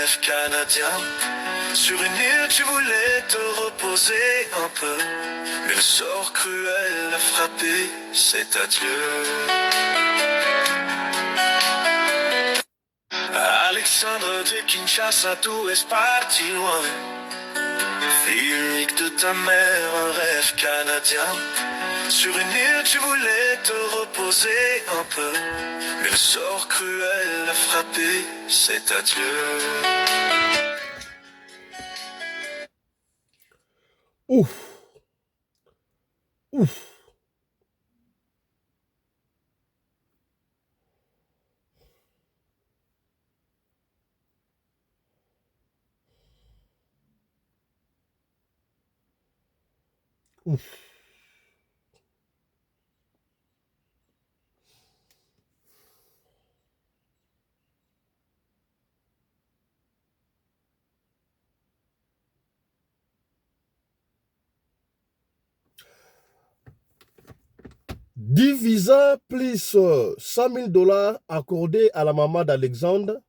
rêve canadien. Sur une île, tu voulais te reposer un peu. Mais le sort cruel a frappé, c'est adieu. Alexandre de Kinshasa, tout est parti loin. Fille unique de ta mère, un rêve canadien. Sur une île, tu voulais te reposer un peu. Mais le sort cruel a frappé, c'est adieu. Ouf. Ouf. Ouf. Divisa plus $100 000 accordés à la maman d'Alexandre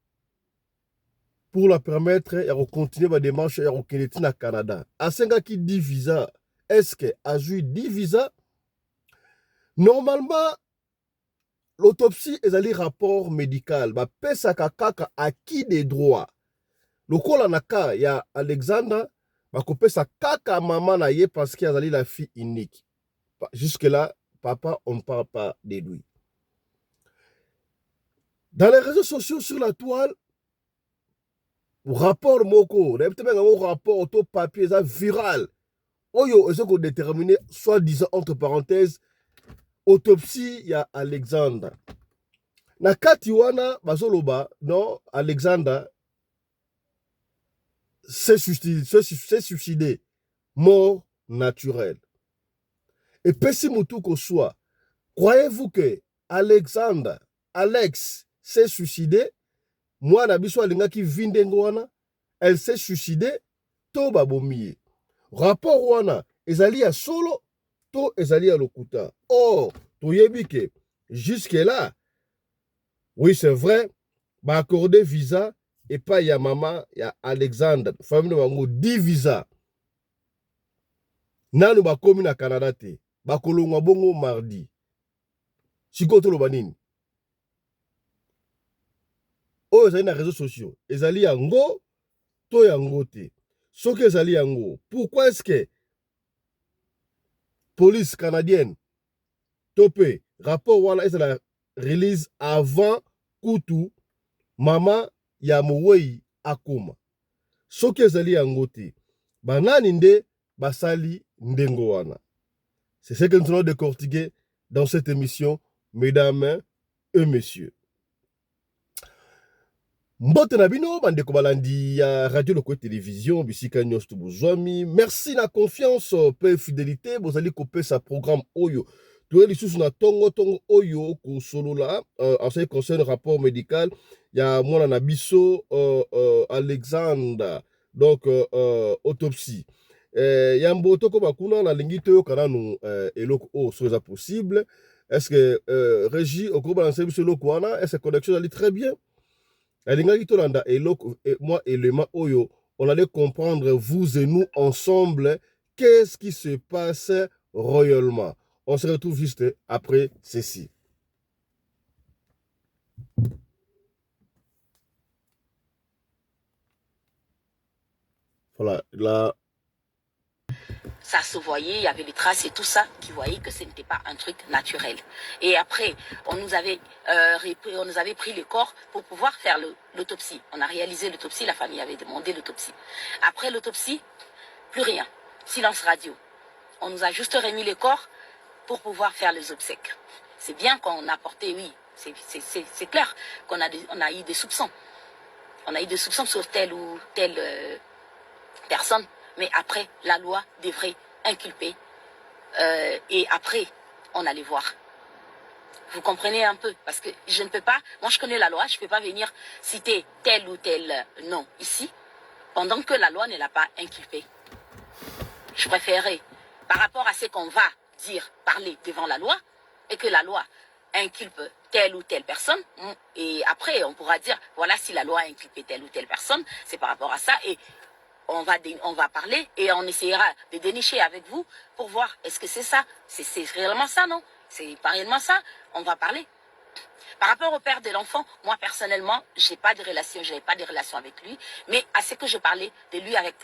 pour la permettre de continuer ma démarche et de reconnaître au Canada. À ce qui divisa, est-ce que a joué divisa? Normalement, l'autopsie est un rapport médical. Ba pesa kaka acquis des droits. Le col en aka ya Alexandre, ba pesa kaka maman na ye parce qu'il y a la fille unique. Jusque là, papa, on ne parle pas de lui. Dans les réseaux sociaux, sur la toile, rapport moko, rapport auto papier, ça viral. Oyo, est-ce qu'on détermine, soi-disant, entre parenthèses, autopsie, il y a Alexandre. Na kati wana, bazoloba, non, Alexandre s'est suicidé, mort naturelle. Et Pessimutu qu'on soit, croyez-vous que Alexandre, Alex, s'est suicidé? Moi, Nabiso Alinga qui vindengwana, elle s'est suicidée, to babomiye. Rapport wana, ezali ya solo, to ezali ya lokuta. Or, toyebi que jusque-là, oui, c'est vrai, ba accordé visa et pas ya maman, ya Alexandre, famille bango 10 visa. Nanu ba komi na Canada te, ba kolongwa bongo mardi. Siko to loba nini? Oyo ezali na réseaux sociaux, ezali yango to yango te. Soki ezali yango, pourquoi est-ce que police canadienne topé rapport wana ezala release avant kutu mama ya Mowei akoma? Soki ezali yango te, banani nde basali ndengo wana? C'est ce que nous allons décortiquer dans cette émission, mesdames et messieurs. Mbote na bino bandeko balandi ya radio loko télévision bisika nyos to bozwami. Merci la confiance pe fidélité bozali kopesa programme oyo. Tout les sous na tongo oyo ko solola en ce qui concerne rapport médical ya mwana na biso Alexandre, donc autopsie. Yambo toko bakuna na lingi to kana nu eloko o soza possible. Est-ce que Régie au groupe lancer biso loko wana, est-ce que connexion allait très bien? Moi, élément Oyo, on allait comprendre, vous et nous, ensemble, qu'est-ce qui se passe royalement. On se retrouve juste après ceci. Voilà, là. Ça se voyait, il y avait les traces et tout ça, qui voyaient que ce n'était pas un truc naturel. Et après, on nous avait pris le corps pour pouvoir faire l'autopsie. On a réalisé l'autopsie, la famille avait demandé l'autopsie. Après l'autopsie, plus rien. Silence radio. On nous a juste remis le corps pour pouvoir faire les obsèques. C'est bien qu'on a porté, oui, c'est clair qu'on a eu des soupçons. On a eu des soupçons sur telle ou telle personne. Mais après, la loi devrait inculper. Et après, on allait voir. Vous comprenez un peu? Parce que je ne peux pas, moi je connais la loi, je ne peux pas venir citer tel ou tel nom ici, pendant que la loi ne l'a pas inculpé. Je préférerais, par rapport à ce qu'on va dire, parler devant la loi, et que la loi inculpe telle ou telle personne. Et après, on pourra dire, voilà, si la loi a inculpé telle ou telle personne, c'est par rapport à ça. Et on va parler et on essaiera de dénicher avec vous pour voir, est-ce que c'est ça? C'est réellement ça, non? C'est pas réellement ça? On va parler. Par rapport au père de l'enfant, moi personnellement, je n'ai pas de relation avec lui, mais à ce que je parlais de lui avec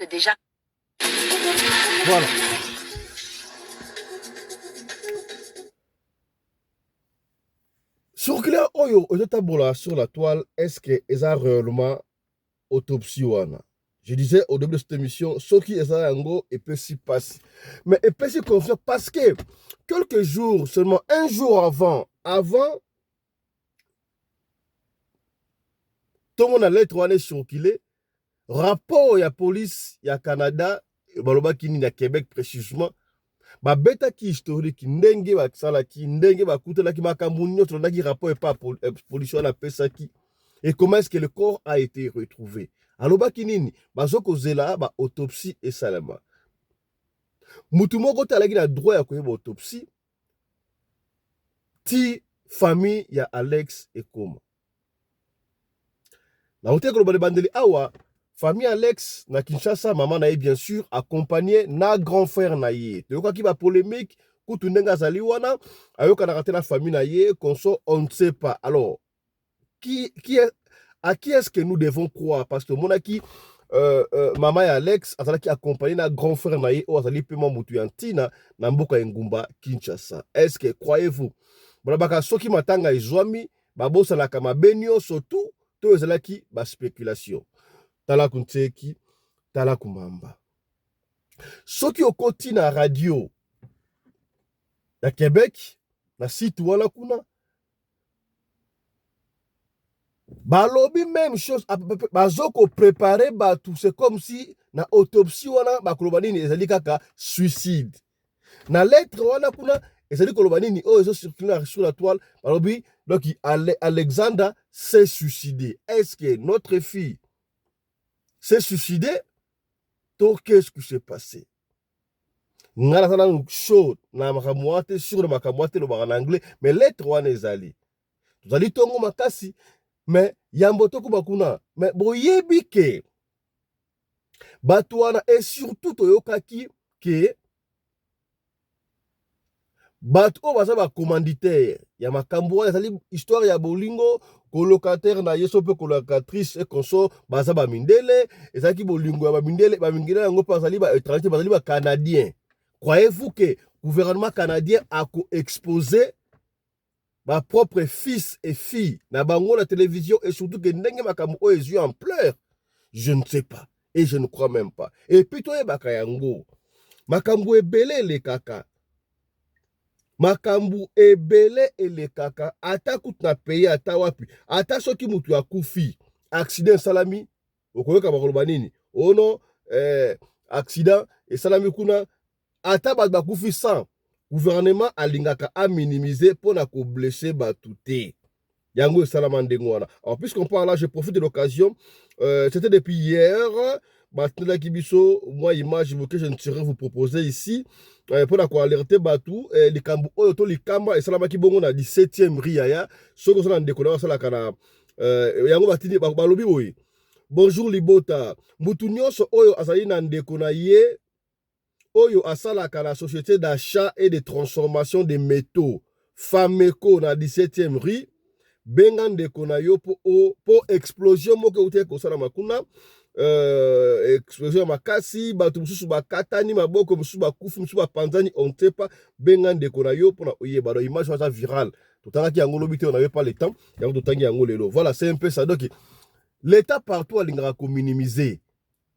déjà. Voilà. Sur clair, oyo, sur la toile, est-ce que ça réellement autopsie wana? Je disais au début de cette émission, ce qui est yango et peut s'y passer. Mais et peut s'y confier parce que quelques jours, seulement un jour avant, tout le monde a lettre wana circulé, rapport ya police ya Canada, baloba kini na Québec précisément, beta ki historique ndenge basalaki ndenge bakutelaki makambo nyonso ndaki rapport et pas police wana pesaki. Et comment est-ce que le corps a été retrouvé? Alobaki nini bazoko zela ba autopsie et salama. Mutu moko talaki na droit ya koyeba autopsie ti famille ya Alex Ekoma. Na hote ko lobale bandeli awa famille Alex na Kinshasa, maman na ye bien sûr accompagné na grand frère na ye. Toyoka ki ba polémique kutu ndenga zali wana ayoka na raté la famille na ye konso on ne sait pas. Alors à qui est-ce que nous devons croire? Parce que monaki maman et Alex azalaki accompagné na grand frère na ye o azali paiement mutu yantina na mboka engumba Kinshasa. Est-ce que croyez-vous balabaka soki matanga ezwami babosalaka mabenio surtout to ezalaki ba spéculation tala kunteki tala kumamba soki okoti na radio na Québec na site wana kuna balobi même chose bazoko préparer batu, c'est comme si na autopsie wana bakoloba nini ezali kaka suicide na lettre wana kuna ezali koloba nini oh ezo circuler sur la toile balobi donc Alexander s'est suicidé. Est-ce que notre fille s'est suicidée? Donc qu'est-ce qui s'est passé? Ngala sana chaud na makamwate sur le makamwate le en anglais mais lettre wana ezali tozali tongo makasi. Mais yambo toko bakuna mais boyebi ke batwana et surtout toyokaki ke bato o baza ba commanditaire ya makambo wana ezali histoire ya bolingo colocataire na yeso pe colocatrice et conso baza ba mindele ezaki bolingo ya ba mindele yango pa bazali ba étranger bazali ba canadien. Croyez-vous que gouvernement canadien a exposé ma propre fils et fille na bango la télévision et surtout que ndenge makambo o ezu en pleurs? Je ne sais pas et je ne crois même pas. Et puis toi baka yango makambo ebele le kaka makambo ebele ele kaka ata kutna paye ata wapi ata soki mutu akufi accident salami okoyoka bakoloba nini ono accident et salami kuna ata bakufi sans gouvernement alingaka a minimiser pour na ko blesser batu te yango salama ndengo wana. Alors puisqu'on parle là, je profite de l'occasion, c'était depuis hier batela kibiso moi image que je ne saurais vous proposer ici pour na ko alerter batu likambo oyo to likamba et salama ki bongo na 17e riaya soko so na ndeko na sala kana yango batini balobi boye. Bonjour Libota, mutu nyonso oyo azali na ndeko na ye oyo asalaka la société d'achat et de transformation des métaux Fameco na 17e rue benga ndeko na yo po explosion moko uti kosala makuna explosion makasi batu mususu bakatani maboko mususu bakufi mususu bapanzani on ne sait pas benga ndeko na yo pona oyeba do image va virale totalaki yango lobi te on avait pas le temps yango totangi yango lelo. Voilà, c'est un peu ça. Donc l'état partout alingaka ko minimiser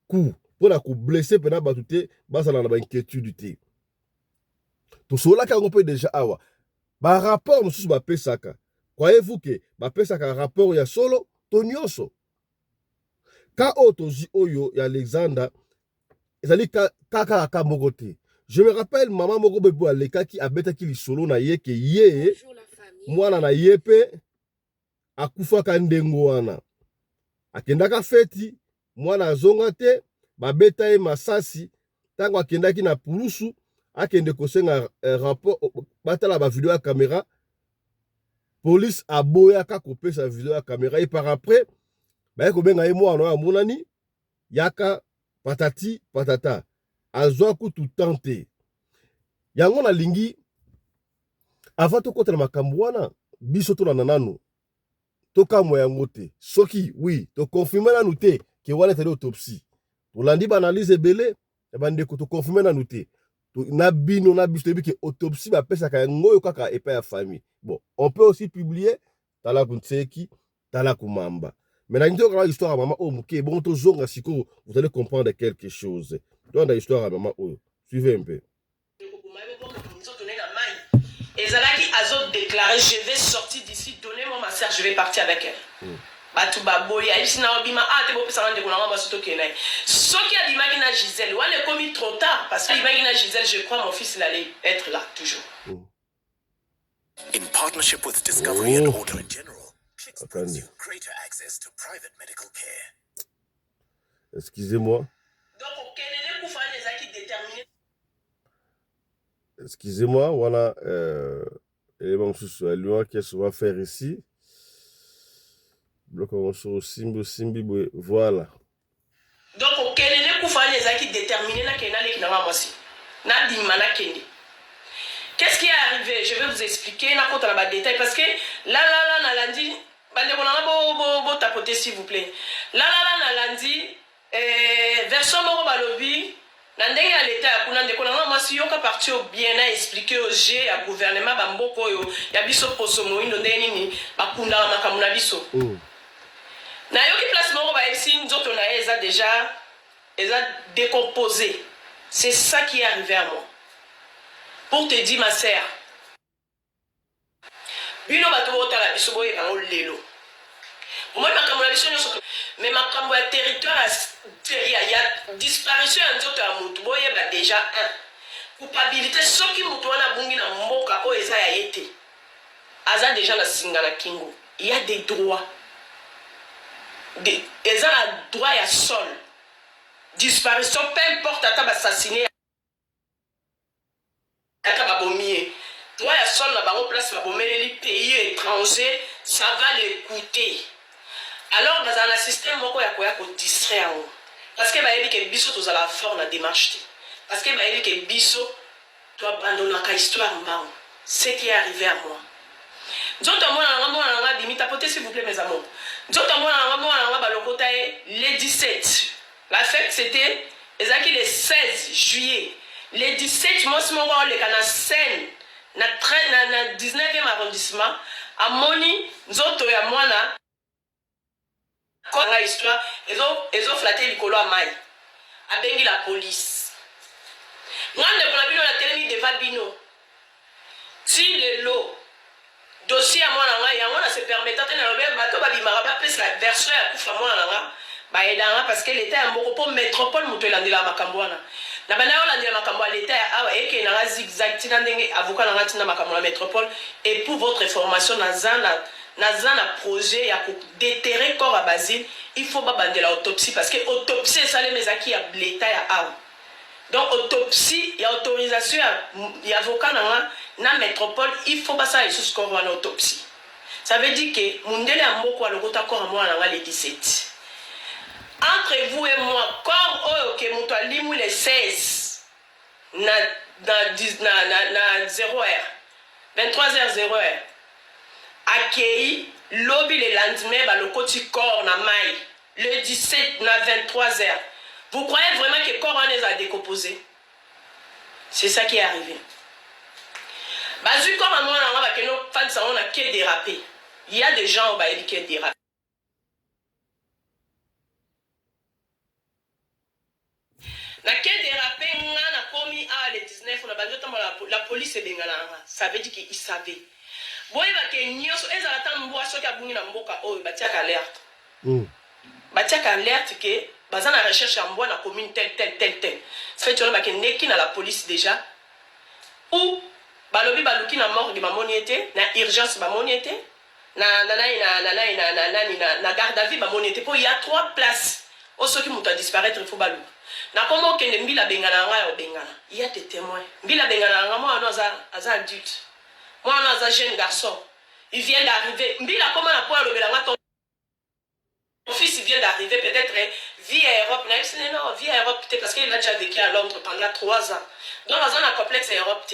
coup pour la blesser pendant batute basala na ba inquiétude te to sola ka ngo pe déjà awa ba rapport mususu ba pesaka. Croyez-vous que ba pesaka rapport ya solo to nyonso ka otozi oyo ya Alexander ezali kaka ka moko te. Je me rappelle maman moko bebo alekaki abetaki li solo na ye ke ye mwana na ye pe akufaka ndengo wana akendaka feti mwana azonga te babeta ye masasi tango akendaki na pulusu akende kosenga rapport batala ba video ya caméra police aboya ka kopesa video ya caméra et par après ba ko benga mwana ya monani yaka patati patata azwa kutu tante yango na lingi avant to kotela makambo wana biso to na nanu to kamwa yango te soki oui to confirmer nanu te ke wana tele autopsie to landi ba analyse ebele e bande ko to confirmer nanu te na bino na biso te ke autopsie ba pesa ka ngoyo kaka epa ya famille. Bon, on peut aussi publier tala kunseki tala kumamba. Mais dans l'histoire à maman oh muke bon to zonga siko vous allez comprendre quelque chose. Dans l'histoire à maman oh suivez un peu. Et Zalaki Azot déclaré je vais sortir d'ici, donnez-moi ma sœur, je vais partir avec elle. Batuba boya ibisina obima ate bo pesa ngande kuna ngamba soto kenai. Soki a dimaki na Gisèle, on est commis trop tard parce que dimaki na Gisèle, je crois mon fils il allait être là toujours. In partnership with Discovery and Auto in General, Clicks brings you greater access to private medical care. Excusez-moi. Donc auquel pour faire les acquis déterminés. Excusez-moi, voilà élément sur loi qu'est-ce qu'on va faire ici. Bloc on sur simbi voilà. Donc auquel pour faire les acquis déterminés na kenale ki na mwasi. Na dimana kende. Qu'est-ce qui est arrivé? Je vais vous expliquer na kota na ba détail parce que là na lundi bande kona bo tapoter s'il vous plaît. Là na lundi version moko balobi na ndenge ya l'état ya kuna ndeko na mwasi yoka parti au bien a expliquer au G ya gouvernement ba mboko yo ya biso poso moindo ndenge nini bakunda makambo na biso. Na yoki place moko ba esi nzoto na eza déjà décomposé. C'est ça qui est arrivé à moi. Pour te dire ma sœur. Bino bato bota la biso boye kango lelo. Moi makambo na biso nyoso mais makambo ya territoire ya disparition ya nzoto ya mutu boye ba déjà un. Culpabilité soki mutu wana bungi na mboka o eza ya yete. Aza déjà na singa na kingo. Il y a des droits. Eza na droit ya sol. Disparition, peu importe à assassiné. Toi, il y a sol là-bas, place les pays étrangers, ça va les coûter. Alors, dans un système, il y a distraire. Parce que il y a biso tous à la forme de démarche. Parce que il y a biso, tu abandonnes la histoire. Ce qui est arrivé à moi. S'il vous plaît, mes amours. Les 17. La fête, c'était le 16 juillet. Le 17, moi, je suis dans le 19e arrondissement. À Moni, nous avons une histoire. Ils ont flatté le colo à Maï. A bengi la police. Moi, je suis devant Bino. Si le lot, dossier à moi, se permet de faire version à moi. Parce que l'État est un métropole mutuelandela makambwana. Na bana olandela makambwa l'État awa eke na zigzag tinandenge avocat na tina makambwa métropole et pour votre information nazana projet ya ko déterrer corps à Basile, il faut ba bandela autopsie parce que autopsie ça les mezaki ya l'État ya awa. Donc autopsie ya autorisation ya avocat na métropole, il faut pas ça et sous corps en autopsie. Ça veut dire que mundele ya mboko wa lokota corps moi na le 17. Entre vous et moi, corps que nous avons les 16 na 0h, 23h0h, accueilli, lobby le lendemain, le côté corps na maille, le 17 na 23h. Vous croyez vraiment que le corps en est à décomposer? C'est ça qui est arrivé. Bazu corps en moi, on a que dérapé. Il y a des gens qui ont dérapé. Le 19, la police est bengala. Ça veut dire qu'ils savaient. Bon, il va que nyoso ezalata mboa soki abungi na mboka oyo batiaka alerte. Batiaka alerte que baza na recherche en mboa na commune tel. Ça fait que tu neki na la police déjà. Ou balobi baluki na morgue ba moniete, na urgence ba moniete, na garde à vue ba moniete. Il y a 3 places. Au ceux qui m'ont disparaître, il faut balou. Na comment que mbila bengana nga bengana. Il y a des témoins. Mbila bengana nga moi on a adulte. Moi on a jeune garçon. il vient d'arriver. Mbila, comment la poire le mon fils il vient d'arriver, peut-être vie à Europe. Non, vie à Europe, parce qu'il a déjà vécu à Londres pendant 3 ans. Donc, dans un complexe à Europe.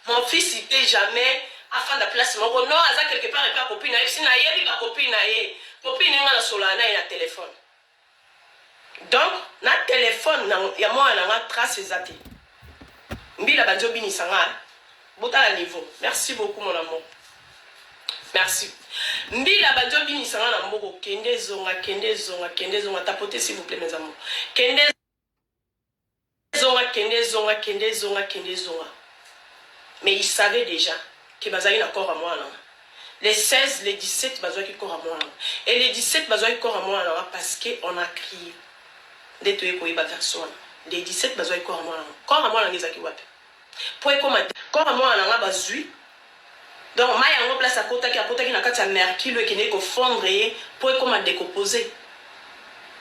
Mon fils, il ne peut jamais afin de place. Non, il a quelque part et pas copine. Il a copine. Copine, il a solana et un téléphone. Donc, na téléphone, il y a moi, on a trace exacte. Mbila Banjo Bini Sanga, bota à niveau. Merci beaucoup, mon amour. Merci. Mbila Banjo Bini Sanga, na mboko, kende zonga. Tapotez, s'il vous plaît, mes amours. Kende zonga. Mais il savait déjà que Bazali n'a encore à moi. Les 16, les 17, Bazali n'a encore à moi. Et les 17, Bazali n'a encore à moi parce qu'on a crié. Les 17, Bazali n'a encore à moi. Encore à moi, on a dit pour comme encore à moi, on a bazui. Donc, moi, il y a une place à côté qui n'a qu'à mercure qui n'est qu'au fondre pour comme décomposer.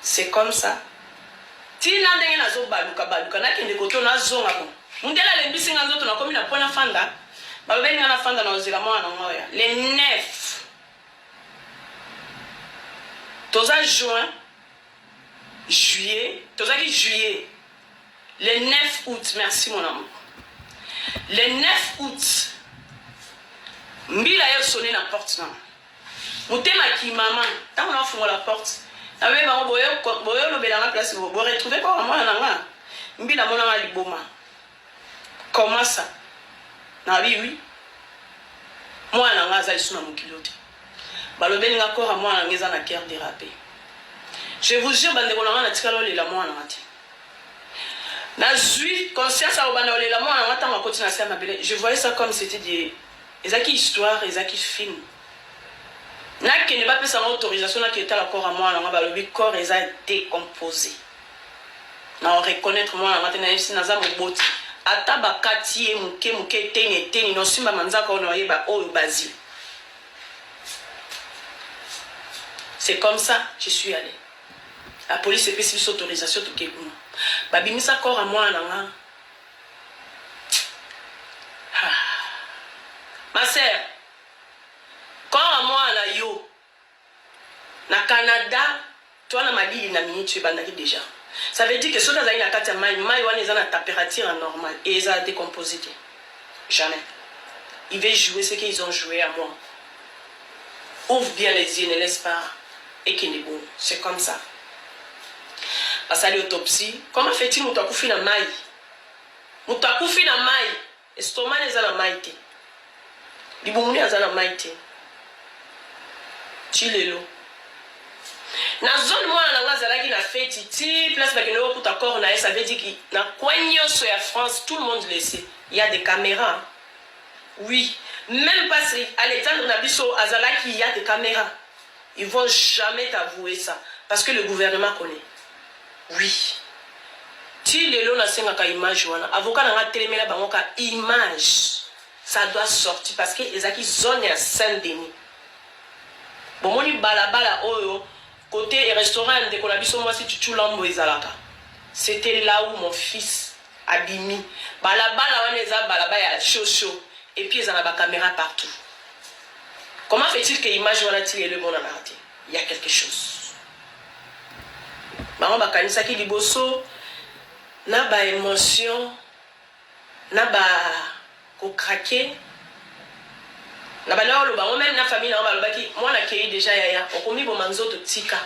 C'est comme ça. Si vous avez un peu de temps, vous avez les 9. Juin, juillet, juillet. Le 9 août, merci mon amour. Le 9 août, Mbila a sonné la porte. Moutema qui maman, tant on a ouvert la porte. Avec ma boyo le bel en place, vous retrouvez quoi moi là. Mbila mon ami liboma. Comment ça? Na oui. Moi na ngaza isuna mukilote. Ba le bel ngakora moi na ngeza na cœur dérapé. Je vous jure bande ko na tikalo le la moi na ngati. Na zui conscience a obana le la moi na ngata ma continue à faire ma belle. Je voyais ça comme c'était des ezaki histoire, ezaki film. Na qui n'est pas plus en autorisation qui était encore à moi, le corps est décomposé. Na reconnaître moi maintenant ici na za moboti. Ata bakati muke teni no simba manzaka ono yeba o basi. C'est comme ça je suis allé. La police est plus autorisation tout que babimisa corps à moi na. Ma sœur corps à moi na yo na Canada toi na mali na minute bandaki déjà ça veut dire que ceux qui ont na kati mai wana eza na température normale et ils ont décomposé jamais ils veulent jouer ce qu'ils ont joué à moi ouvre bien les yeux ne laisse pas et qui n'est bon c'est comme ça parce que l'autopsie comment fait-il mutakufi na mai estomac eza na mai te libumuni eza na mai te Chilelo. Na zone moi na ngazala qui na fait ti place ba keno pour ta corps na ça veut dire que na kwanyo so ya France tout le monde le sait. Il y a des caméras. Oui, même pas si Alexandre Nabiso azala qui y a des caméras. Ils vont jamais t'avouer ça parce que le gouvernement connaît. Oui. Chilelo na senga ka image wana avocat na telemela bango ka image. Ça doit sortir parce que ezaki zone ya Saint-Denis. Bon, moi, balabala, côté restaurant de Kolabiso, moi, si tu l'embo ezalaka. C'était là où mon fils abimi. Balabala, on est à balabala, chaud. Et puis, ils ont la caméra partout. Comment fait-il que l'image va tirer le bon amarté? Il y a quelque chose. Maman, bakanisa ki liboso, na ba émotion, na ba ko craquer. Na balalo ba même na famille na ba ki moi na kei déjà yaya okomi bo manzoto tika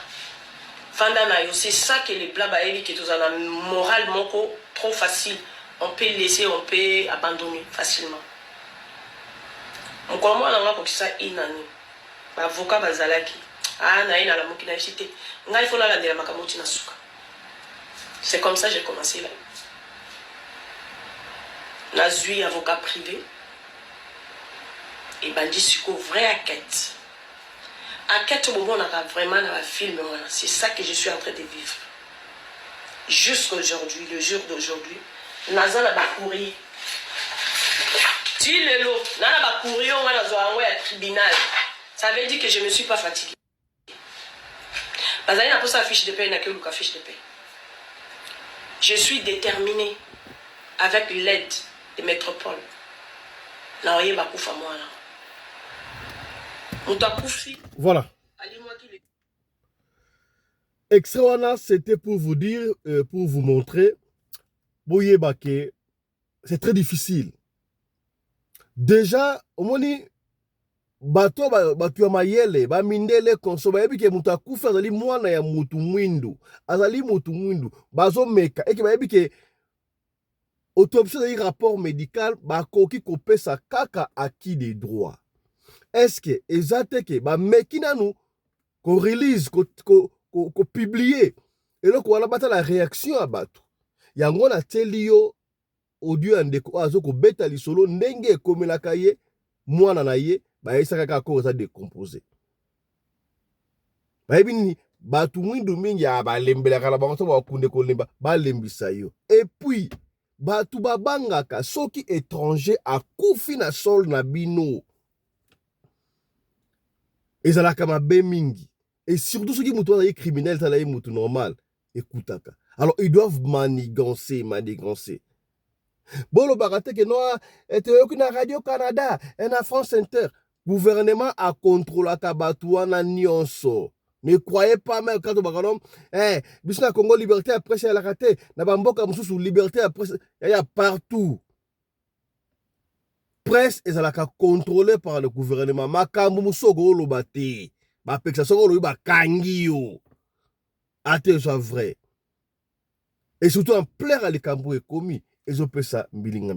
fanda na yo c'est ça que les blabs baebi que tous en a moral moko trop facile on peut laisser on peut abandonner facilement encore moi na ngako kisa inani ba avocat bazalaki na ina la mokina chité ngai faut la ndela makamoti na suka c'est comme ça j'ai commencé là na zui avocat privé. Et bandi suko vrai enquête. Enquête au moment on a vraiment dans la film voilà. C'est ça que je suis en train de vivre. Jusqu'à aujourd'hui, le jour d'aujourd'hui, naza na ba courir. Tu le lot, na ba courir on va dans un tribunal. Ça veut dire que je ne me suis pas fatiguée. Bazali na posa fiche de paie na que luka fiche de paie. Je suis déterminée avec l'aide des métropoles. Na oye ba kufa moi là. Moutakufi. Voilà. Allez-moi qui le. Extrawana, c'était pour vous dire, pour vous montrer, Boyebake, c'est très difficile. Déjà, au moins, bato ya mayele bamindele konso bayebi ke mutu akufa azali mwana ya mutu mwindu azali mutu mwindu bazomeka eke bayebi ke autopsie ezali rapport médical bakoki kopesa kaka acquis des droits. Est-ce que eza te ke bameki nanu korelease kopiblie eloko wana batala réaction ya bato yango natieli yo audio ya ndeko oyo azokobeta lisolo ndenge ekomelaka ye mwana na ye bayebisaka kaka corps eza décomposé. Bayebi nini bato mwindu mingi balembelaka na bango so bakunde kolemba balembisa yo. Et puis bato babangaka soki étranger akufi na sol na bino ezalaka mabe mingi. Et surtout soki mutu azali criminel tala ye mutu normal ekutaka. Alors ils doivent manigancer. Bolo bagateke noa ete na Radio Canada et na France Inter. Gouvernement a contrôlé Kabatuana nyonso. Ne croyez pas même quand on bagalom, bisna Congo liberté à presse à la raté, na bamboka mususu liberté à presse, il y a partout. Presse est à contrôlée par le gouvernement. Makambu musogo lobate. Ba peksa sogo lo ba kangio. Ate soit vrai. Et surtout en plein à l'écambou est commis. Et je peux ça mbilinga.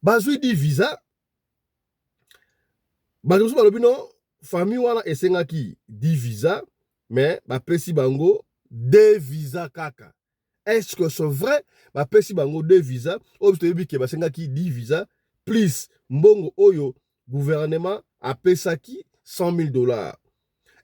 Bazui di visa. Bazui balobino famille wana esengaki di visa, mais bapesi bango de visa kaka. Est-ce que c'est vrai? Bapesi bango de visa. Obstoyebi ke basengaki di visa plus mbongo oyo gouvernement apesaki $100,000.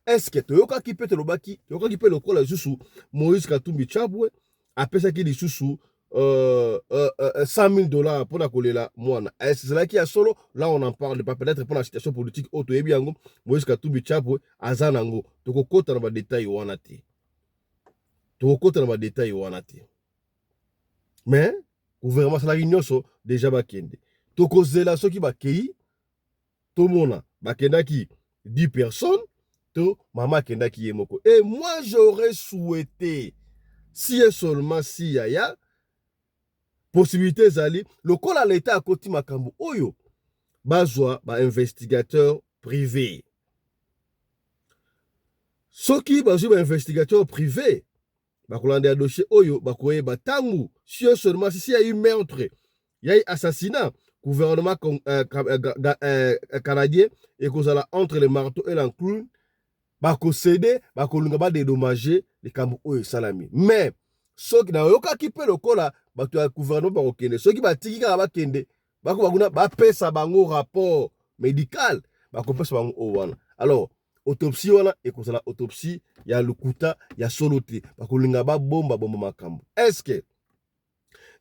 Est-ce que toyokaki pe telobaki toyokaki pe lokola susu Moïse Katumbi Chapwe apesaki lisusu $100,000 pour la kolela mwana. Est-ce que c'est là qu'il y a solo? Là, on en parle pas peut-être pour la situation politique. Auto ebiango, Moïse Katumbi Chapwe, Azanango. Toko kota na ba détail wanati. Mais, gouvernement salari nyoso, déjà bakende. Toko zela soki bakei, to mona, bakenda ki 10 personnes, to mama kenda ki yemoko. Et moi, j'aurais souhaité, si et seulement si yaya, possibilité zali lokola l'état à côté makambo oyo bazwa ba investigateur privé soki bazwa ba investigateur privé bakolanda ya dossier oyo bakoye batangu si seulement si y a eu meurtre y a eu assassinat gouvernement canadien et kozala entre le marteau et l'enclume bakosede bakolunga ba dédommager les kambo oyo salami. Mais soki na yokaki pe lokola bato ya gouvernement bakokende soki batiki kaka bakende bakuna bapesa bango rapport médical bakopesa bango o wana. Alors autopsie wana ekozala autopsie ya lukuta ya solo te bakolinga babomba makambo. Est-ce que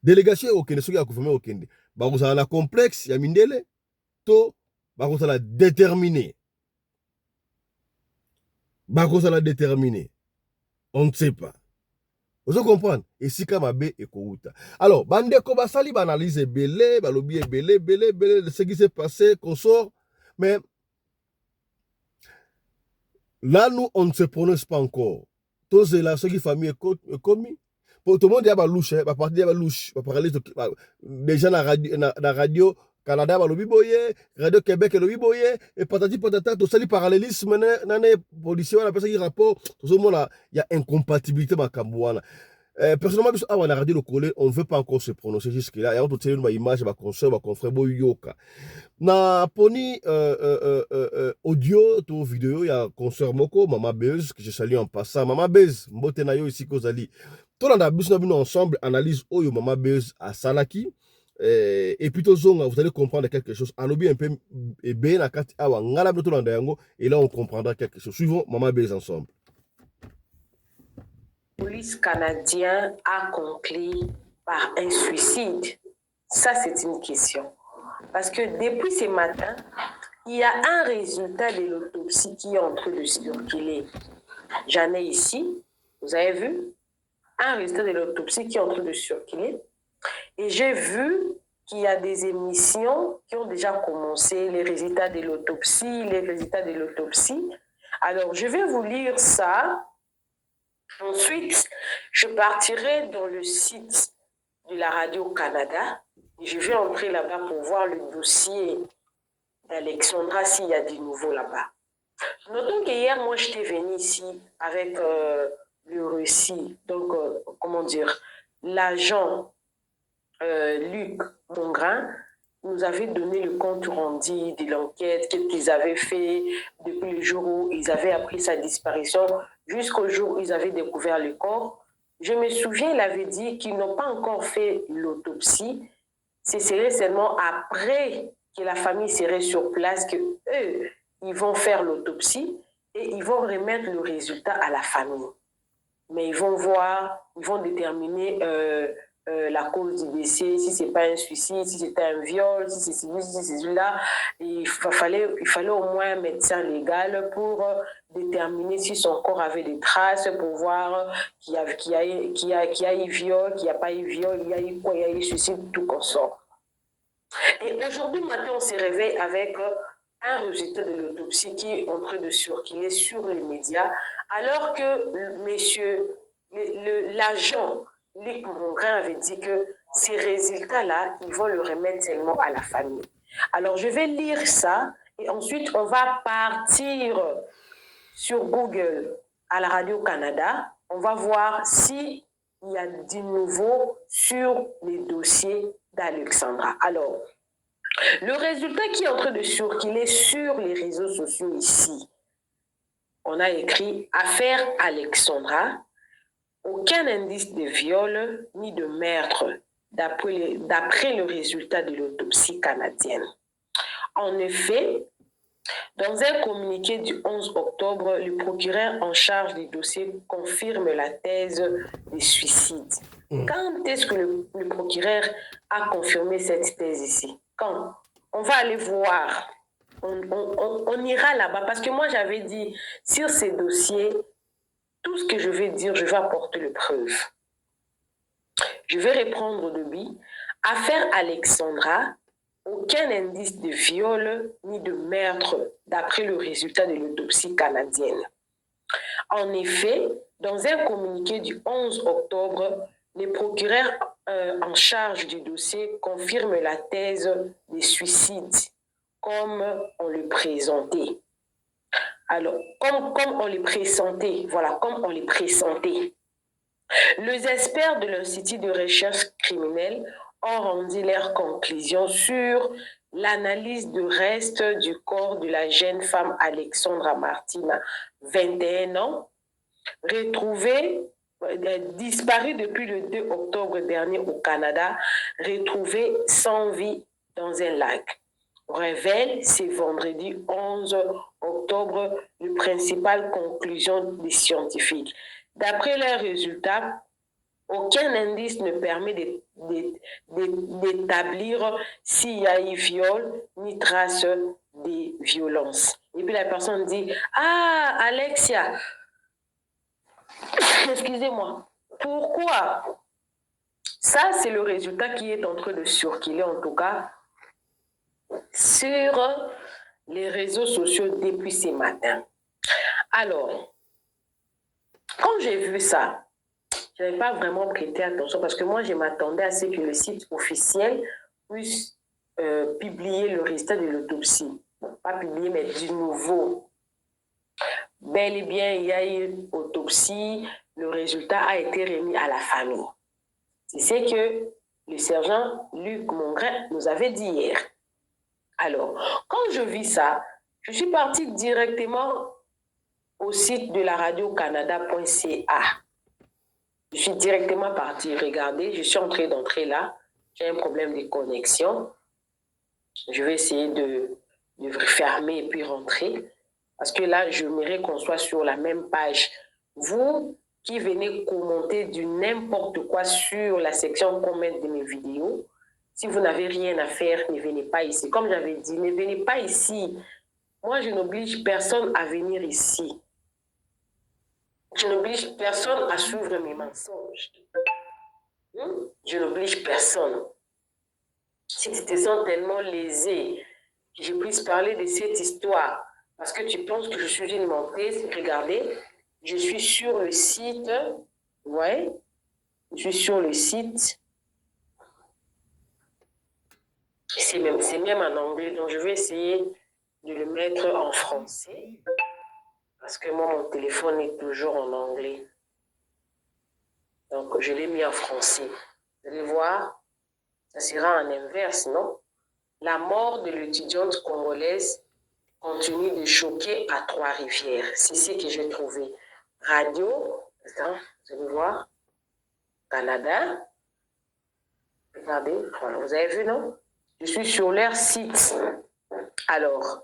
délégation okende soki ya gouvernement okende bakozala na complexe ya mindele to bakozala déterminé on ne sait pas. Vous comprenez? Et si comme abe ekouta. Alors, bandeko basali banalise belé, balobi belé de ce qui s'est passé, qu'on sort. Mais là, nous, on ne se prononce pas encore. Tous là, ceux qui famille est commis. Pour tout le monde, il y a ba louche, ba parti il y a ba louche, ba parler déjà na radio Canada balobi boye, Radio Québec lobi boye et patati patata to sali parallélisme nané policier on appelle ça rapport tout ce monde là il y a incompatibilité makambo wana. Personnellement biso awa na radio le collé on veut pas encore se prononcer jusque là et on tient une image ba concert ba confrère boyoka. Na poni audio to vidéo il y a concert moko Mama Bez que je salue en passant Mama Bez mbote na yo ici kozali. Tout on a biso na ensemble analyse oyo Mama Bez à Salaki. Et puis vous allez comprendre quelque chose. Alobi un peu et bien la carte awa ngala beto landa yango et là on comprendra quelque chose. Suivons Maman Bez ensemble. La police canadienne a conclu par un suicide. Ça c'est une question. Parce que depuis ce matin, il y a un résultat de l'autopsie qui est en train de circuler. J'en ai ici, vous avez vu, un résultat de l'autopsie qui est en train de circuler. Et j'ai vu qu'il y a des émissions qui ont déjà commencé, les résultats de l'autopsie, Alors, je vais vous lire ça. Ensuite, je partirai dans le site de la Radio-Canada. Je vais entrer là-bas pour voir le dossier d'Alexandra s'il y a du nouveau là-bas. Notons qu'hier, moi, j'étais venue ici avec le récit. Donc, l'agent Luc Mongrain nous avait donné le compte rendu de l'enquête, qu'est-ce qu'ils avaient fait depuis le jour où ils avaient appris sa disparition jusqu'au jour où ils avaient découvert le corps. Je me souviens, il avait dit qu'ils n'ont pas encore fait l'autopsie. Ce serait seulement après que la famille serait sur place que eux, ils vont faire l'autopsie et ils vont remettre le résultat à la famille. Mais ils vont voir, ils vont déterminer la cause du décès, si ce n'est pas un suicide, si c'était un viol, si c'est celui, si c'est celui-là. Il fallait au moins un médecin légal pour déterminer si son corps avait des traces, pour voir qu'il y a eu viol, qu'il n'y a pas eu viol, il y a eu quoi, il y a eu suicide, tout consort. Et aujourd'hui matin, on se réveille avec un résultat de l'autopsie qui est en train de circuler sur les médias, alors que l'agent Luc Mongrain avait dit que ces résultats-là, ils vont le remettre seulement à la famille. Alors, je vais lire ça et ensuite, on va partir sur Google à la Radio-Canada. On va voir s'il y a du nouveau sur les dossiers d'Alexandra. Alors, le résultat qui est en train de circuler sur les réseaux sociaux ici, on a écrit « Affaire Alexandra ». Aucun indice de viol ni de meurtre, d'après le résultat de l'autopsie canadienne. En effet, dans un communiqué du 11 octobre, le procureur en charge des dossiers confirme la thèse de suicide. Quand est-ce que le procureur a confirmé cette thèse ici? Quand? On va aller voir. On ira là-bas parce que moi j'avais dit sur ces dossiers, tout ce que je vais dire, je vais apporter les preuves. Je vais reprendre de lui. Affaire Alexandra, aucun indice de viol ni de meurtre d'après le résultat de l'autopsie canadienne. En effet, dans un communiqué du 11 octobre, les procureurs en charge du dossier confirment la thèse des suicides comme on le présentait. Alors, comme on les pressentait, comme on les pressentait. Les experts de l'Institut de recherche criminelle ont rendu leurs conclusions sur l'analyse de restes du corps de la jeune femme Alexandra Martina, 21 ans, retrouvée, disparue depuis le 2 octobre dernier au Canada, retrouvée sans vie dans un lac. Révèle ce vendredi 11 octobre les principales conclusions des scientifiques. D'après leurs résultats, aucun indice ne permet d'établir s'il y a eu viol ni trace de violence. Et puis la personne dit « Ah, Alexia, excusez-moi, pourquoi ?» Ça, c'est le résultat qui est en train de circuler, en tout cas, sur les réseaux sociaux depuis ce matin. Alors, quand j'ai vu ça, je n'avais pas vraiment prêté attention parce que moi, je m'attendais à ce que le site officiel puisse publier le résultat de l'autopsie. Pas publier, mais du nouveau. Bel et bien, il y a eu une autopsie, le résultat a été remis à la famille. C'est ce que le sergent Luc Mongrain nous avait dit hier. Alors, quand je vis ça, je suis partie directement au site de la radio-canada.ca. Je suis directement partie regarder, je suis en train d'entrer là. J'ai un problème de connexion. Je vais essayer de fermer et puis rentrer. Parce que là, j'aimerais qu'on soit sur la même page. Vous qui venez commenter du n'importe quoi sur la section comment de mes vidéos, si vous n'avez rien à faire, ne venez pas ici. Comme j'avais dit, ne venez pas ici. Moi, je n'oblige personne à venir ici. Je n'oblige personne à suivre mes mensonges. Je n'oblige personne. si tu te sens tellement lésé, que je puisse parler de cette histoire, parce que tu penses que je suis une menteuse, regardez, je suis sur le site, ouais, je suis sur le site, c'est même en anglais, donc je vais essayer de le mettre en français, parce que moi, mon téléphone est toujours en anglais. Donc, je l'ai mis en français. Vous allez voir, ça sera en inverse, non? La mort de l'étudiante congolaise continue de choquer à Trois-Rivières. C'est ce que j'ai trouvé. Radio, attends, vous allez voir, Canada. Regardez, voilà, vous avez vu, non? Je suis sur leur site. Alors,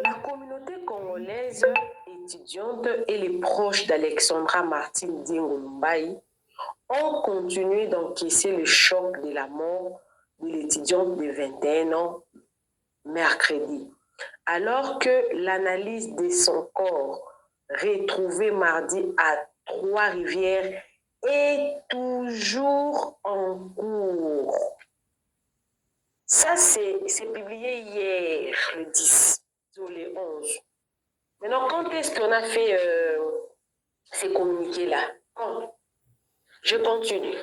la communauté congolaise étudiante et les proches d'Alexandra Martine Dingo-Lumbayi ont continué d'encaisser le choc de la mort de l'étudiante de 21 ans mercredi. Alors que l'analyse de son corps retrouvé mardi à Trois-Rivières est toujours en cours. Ça, c'est publié hier, le 10, ou le 11. Maintenant, quand est-ce qu'on a fait ces communiqués-là? Quand? Je continue.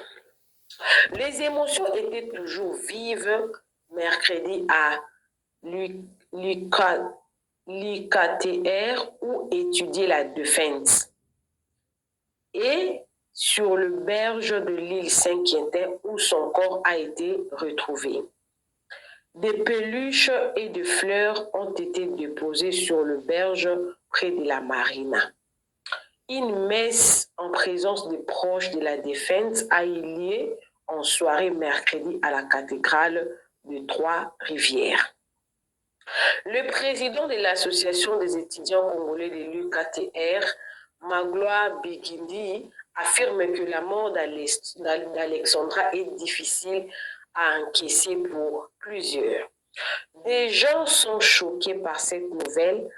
Les émotions étaient toujours vives mercredi à l'UKTR où étudier la défense et sur le berge de l'île Saint-Quentin où son corps a été retrouvé. Des peluches et des fleurs ont été déposées sur le berge près de la marina. Une messe en présence des proches de la défunte a eu lieu en soirée mercredi à la cathédrale de Trois-Rivières. Le président de l'association des étudiants congolais de l'UKTR, Magloire Bigindi, affirme que la mort d'Alexandra est difficile à encaisser pour plusieurs. Des gens sont choqués par cette nouvelle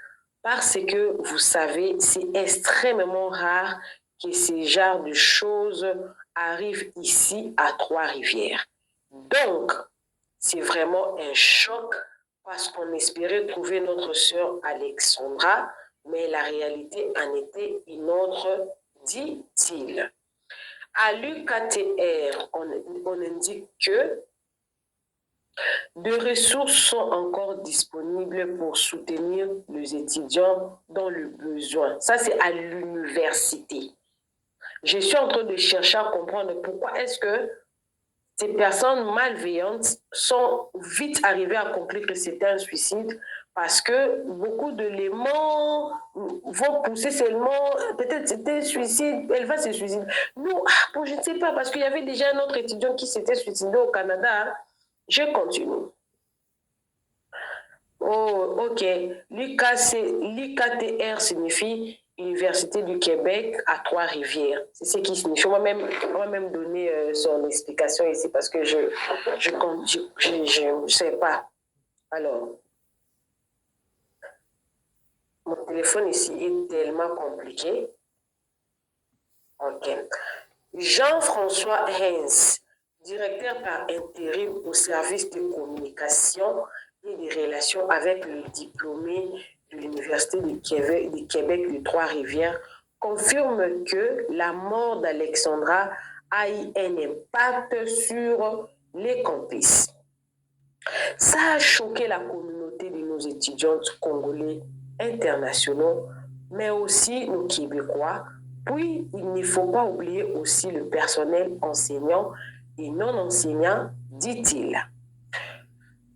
parce que, vous savez, c'est extrêmement rare que ce genre de choses arrivent ici à Trois-Rivières. Donc, c'est vraiment un choc parce qu'on espérait trouver notre sœur Alexandra, mais la réalité en était une autre, dit-il. À l'UKTR, on indique que des ressources sont encore disponibles pour soutenir les étudiants dans le besoin. Ça, c'est à l'université. Je suis en train de chercher à comprendre pourquoi est-ce que ces personnes malveillantes sont vite arrivées à conclure que c'était un suicide parce que beaucoup d'éléments vont pousser seulement, peut-être c'était un suicide, elle va se suicider. Nous, bon, je ne sais pas, parce qu'il y avait déjà un autre étudiant qui s'était suicidé au Canada. Je continue. Oh, ok. L'UKTR signifie Université du Québec à Trois-Rivières. C'est ce qui signifie. On va même donner son explication ici parce que je sais pas. Alors, mon téléphone ici est tellement compliqué. Ok. Jean-François Hens, directeur par intérim au service de communication et des relations avec le diplômé de l'Université du Québec de Trois-Rivières, confirme que la mort d'Alexandra a eu un impact sur les campus. Ça a choqué la communauté de nos étudiants congolais internationaux, mais aussi nos Québécois. Puis, il ne faut pas oublier aussi le personnel enseignant et non enseignant, dit-il.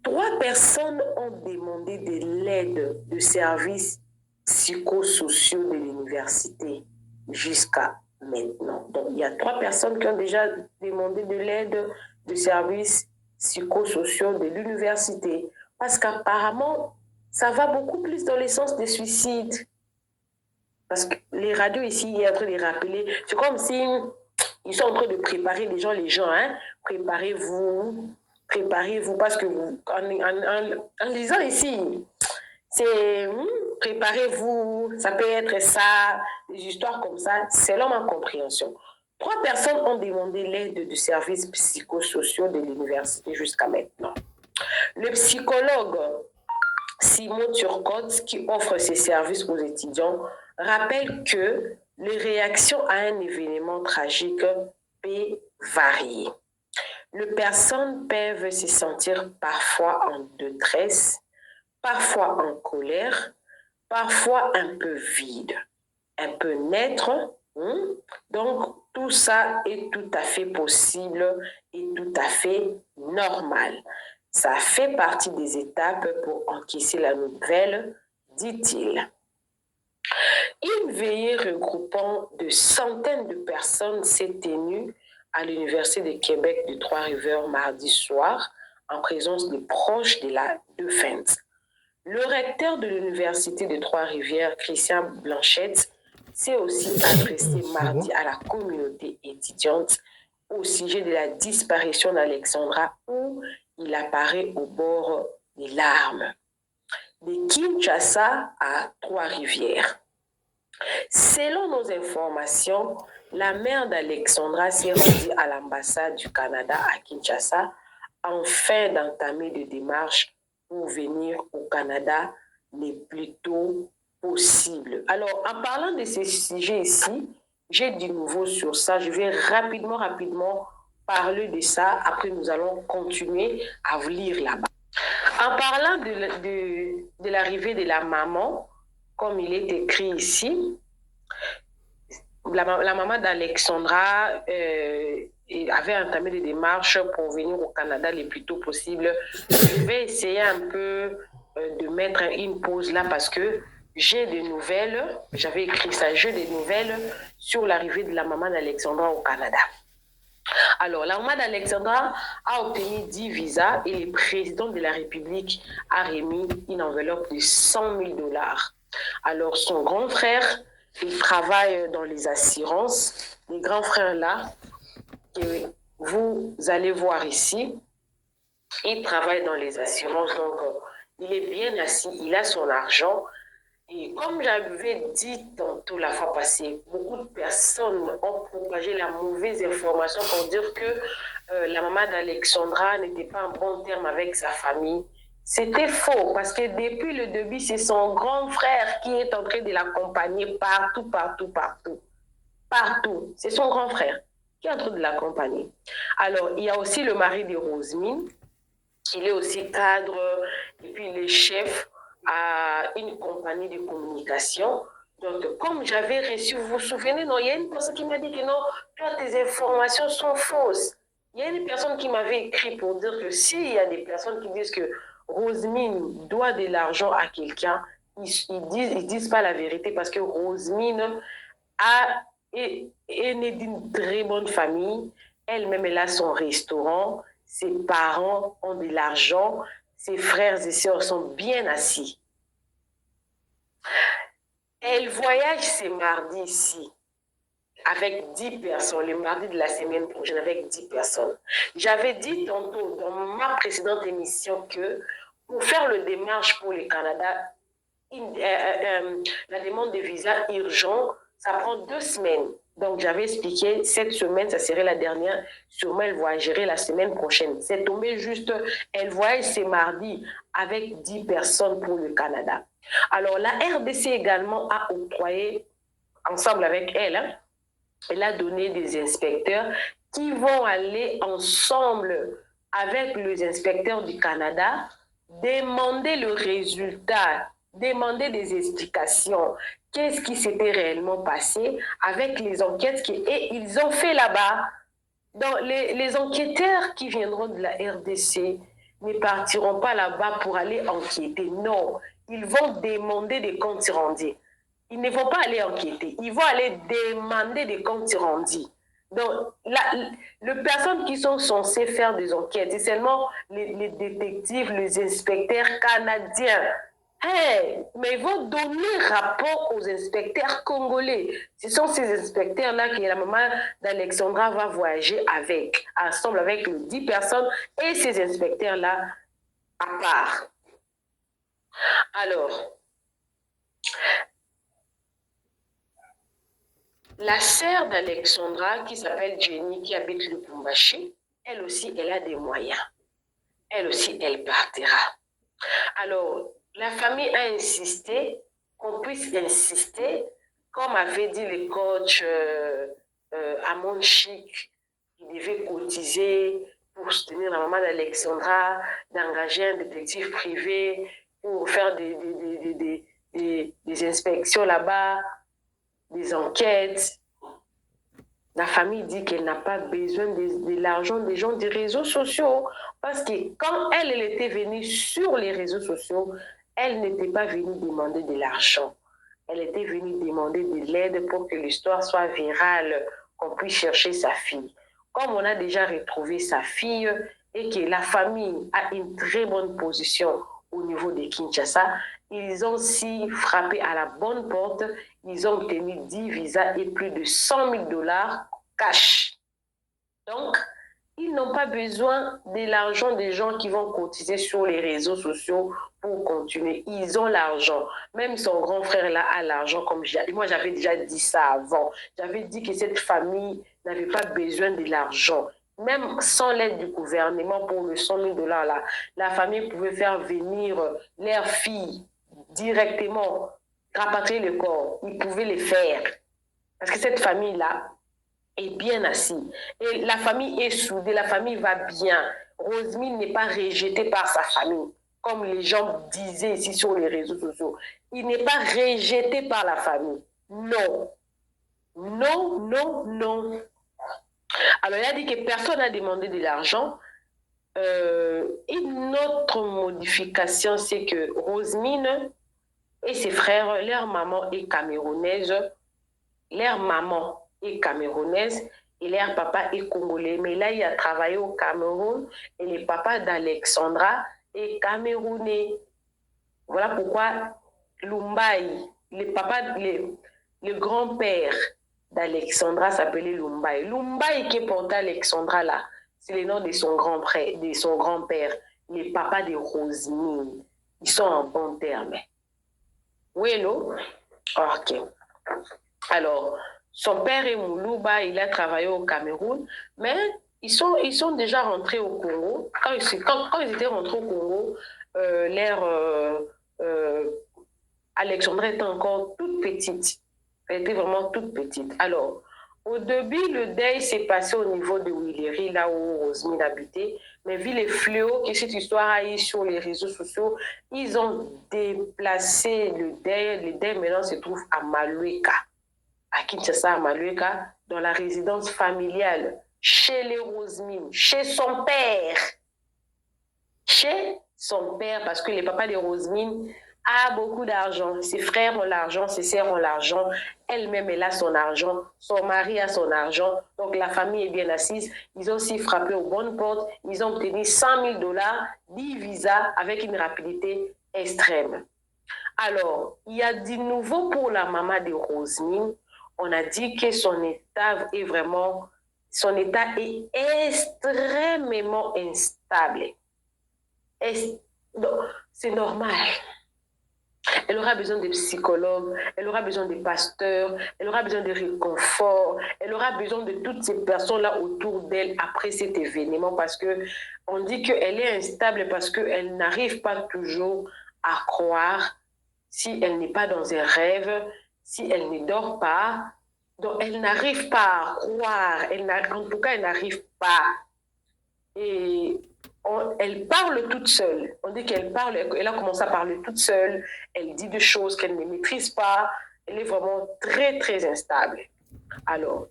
3 personnes ont demandé de l'aide de services psychosociaux de l'université jusqu'à maintenant. Donc, il y a 3 personnes qui ont déjà demandé de l'aide de services psychosociaux de l'université. Parce qu'apparemment, ça va beaucoup plus dans le sens des suicides. Parce que les radios ici, ils sont en train de rappeler. C'est comme si ils sont en train de préparer les gens, hein. Préparez-vous, parce que vous, en lisant ici, c'est préparez-vous, ça peut être ça, des histoires comme ça, selon ma compréhension. 3 personnes ont demandé l'aide du service psychosociaux de l'université jusqu'à maintenant. Le psychologue Simon Turcotte, qui offre ses services aux étudiants, rappelle que les réactions à un événement tragique peuvent varier. Les personnes peuvent se sentir parfois en détresse, parfois en colère, parfois un peu vide, un peu naître. Donc, tout ça est tout à fait possible et tout à fait normal. Ça fait partie des étapes pour encaisser la nouvelle, dit-il. Une veillée regroupant de centaines de personnes s'est tenue à l'Université de Québec de Trois-Rivières mardi soir en présence des proches de la défunte. Le recteur de l'Université de Trois-Rivières, Christian Blanchette, s'est aussi adressé mardi à la communauté étudiante au sujet de la disparition d'Alexandra où il apparaît au bord des larmes. De Kinshasa à Trois-Rivières. Selon nos informations, la mère d'Alexandra s'est rendue à l'ambassade du Canada à Kinshasa afin d'entamer des démarches pour venir au Canada le plus tôt possible. Alors, en parlant de ces sujets ici, j'ai du nouveau sur ça. Je vais rapidement parler de ça. Après, nous allons continuer à vous lire là-bas. En parlant de l'arrivée de la maman, comme il est écrit ici, la maman d'Alexandra avait entamé des démarches pour venir au Canada le plus tôt possible. Je vais essayer un peu de mettre une pause là parce que j'ai des nouvelles, j'avais écrit ça, j'ai des nouvelles sur l'arrivée de la maman d'Alexandra au Canada. Alors, la maman d'Alexandra a obtenu 10 visas et le président de la République a remis une enveloppe de 100 000 $. Alors, son grand frère, il travaille dans les assurances. Les grands frères là, que vous allez voir ici, il travaille dans les assurances. Donc, il est bien assis, il a son argent. Et comme j'avais dit tantôt la fois passée, beaucoup de personnes ont propagé la mauvaise information pour dire que la maman d'Alexandra n'était pas en bon terme avec sa famille. C'était faux parce que depuis le début, c'est son grand frère qui est en train de l'accompagner partout. C'est son grand frère qui est en train de l'accompagner. Alors, il y a aussi le mari de Rosemine. Il est aussi cadre et puis il est chef à une compagnie de communication. Donc, comme j'avais reçu, vous vous souvenez, non, il y a une personne qui m'a dit que non, toi, tes informations sont fausses. Il y a une personne qui m'avait écrit pour dire que s'il y a des personnes qui disent que Rosemine doit de l'argent à quelqu'un, ils disent pas la vérité parce que Rosemine est née d'une très bonne famille. Elle-même, elle a son restaurant. Ses parents ont de l'argent. Ses frères et sœurs sont bien assis. Elle voyage ce mardi ici avec 10 personnes, le mardi de la semaine prochaine avec 10 personnes. J'avais dit tantôt dans ma précédente émission que pour faire le démarche pour le Canada, la demande de visa urgent, ça prend 2 semaines. Donc, j'avais expliqué, cette semaine, ça serait la dernière. Sûrement, elle voyagerait la semaine prochaine. C'est tombé juste, elle voyage ce mardi avec 10 personnes pour le Canada. Alors, la RDC également a octroyé, ensemble avec elle, elle a donné des inspecteurs qui vont aller ensemble avec les inspecteurs du Canada, demander le résultat, demander des explications. Qu'est-ce qui s'était réellement passé avec les enquêtes qu'ils ont fait là-bas. Donc, les enquêteurs qui viendront de la RDC ne partiront pas là-bas pour aller enquêter. Non, ils vont demander des comptes rendus. Ils ne vont pas aller enquêter. Ils vont aller demander des comptes rendus. Donc, les personnes qui sont censées faire des enquêtes, c'est seulement les détectives, les inspecteurs canadiens. Hey, mais ils vont donner rapport aux inspecteurs congolais. Ce sont ces inspecteurs-là que la maman d'Alexandra va voyager avec, ensemble avec les 10 personnes et ces inspecteurs-là à part. Alors, La sœur d'Alexandra, qui s'appelle Jenny, qui habite le Lubumbashi, elle aussi, elle a des moyens. Elle aussi, elle partira. Alors, la famille a insisté qu'on puisse insister, comme avait dit le coach Amon Chic, qui devait cotiser pour soutenir la maman d'Alexandra, d'engager un détective privé pour faire des inspections là-bas, des enquêtes. La famille dit qu'elle n'a pas besoin de l'argent des gens des réseaux sociaux. Parce que quand elle était venue sur les réseaux sociaux, elle n'était pas venue demander de l'argent. Elle était venue demander de l'aide pour que l'histoire soit virale, qu'on puisse chercher sa fille. Comme on a déjà retrouvé sa fille et que la famille a une très bonne position au niveau de Kinshasa, ils ont aussi frappé à la bonne porte. Ils ont obtenu 10 visas et plus de 100 000 $ cash. Donc, ils n'ont pas besoin de l'argent des gens qui vont cotiser sur les réseaux sociaux pour continuer. Ils ont l'argent. Même son grand frère là a l'argent, comme moi j'avais déjà dit ça avant. J'avais dit que cette famille n'avait pas besoin de l'argent. Même sans l'aide du gouvernement pour le 100 000 $ là, la famille pouvait faire venir leur fille directement, rapatrier le corps. Ils pouvaient le faire. Parce que cette famille-là est bien assise. Et la famille est soudée, la famille va bien. Rosemine n'est pas rejetée par sa famille, comme les gens disaient ici sur les réseaux sociaux. Il n'est pas rejeté par la famille. Non. Non, non, non. Alors, il a dit que personne n'a demandé de l'argent. Une autre modification, c'est que Rosemine et ses frères, leur maman est camerounaise. Leur maman est camerounaise et leur papa est congolais. Mais là, il a travaillé au Cameroun et le papa d'Alexandra est camerounais. Voilà pourquoi Lumbai, le grand-père d'Alexandra s'appelait Lumbai. Lumbai qui portait Alexandra là, c'est le nom de son grand-père, le papa de Rosemine. Ils sont en bon terme. Oui, non? Ok. Alors, son père est Moulouba, il a travaillé au Cameroun, mais ils sont déjà rentrés au Congo. Quand ils étaient rentrés au Congo, Alexandra était encore toute petite. Elle était vraiment toute petite. Alors, au début, le deuil s'est passé au niveau de Willery, là où Rosemine habitait. Mais vu les fléaux que cette histoire a eu sur les réseaux sociaux, ils ont déplacé le deuil. Le deuil maintenant se trouve à Malueka, à Kinshasa, à Malueka, dans la résidence familiale, chez les Rosemine, chez son père. Chez son père, parce que le papa de Rosemine a beaucoup d'argent. Ses frères ont l'argent, ses sœurs ont l'argent. Elle-même, elle a son argent. Son mari a son argent. Donc, la famille est bien assise. Ils ont aussi frappé aux bonnes portes. Ils ont obtenu 100 000 $, 10 visas avec une rapidité extrême. Alors, il y a du nouveau pour la maman de Rosemine. On a dit que son état est extrêmement instable. C'est normal. Elle aura besoin de psychologues, elle aura besoin de pasteurs, elle aura besoin de réconfort, elle aura besoin de toutes ces personnes-là autour d'elle après cet événement, parce qu'on dit qu'elle est instable parce qu'elle n'arrive pas toujours à croire, si elle n'est pas dans un rêve, si elle ne dort pas. Donc, elle n'arrive pas à croire, en tout cas, elle n'arrive pas. Et elle parle toute seule. On dit qu'elle parle, elle a commencé à parler toute seule. Elle dit des choses qu'elle ne maîtrise pas. Elle est vraiment très, très instable. Alors,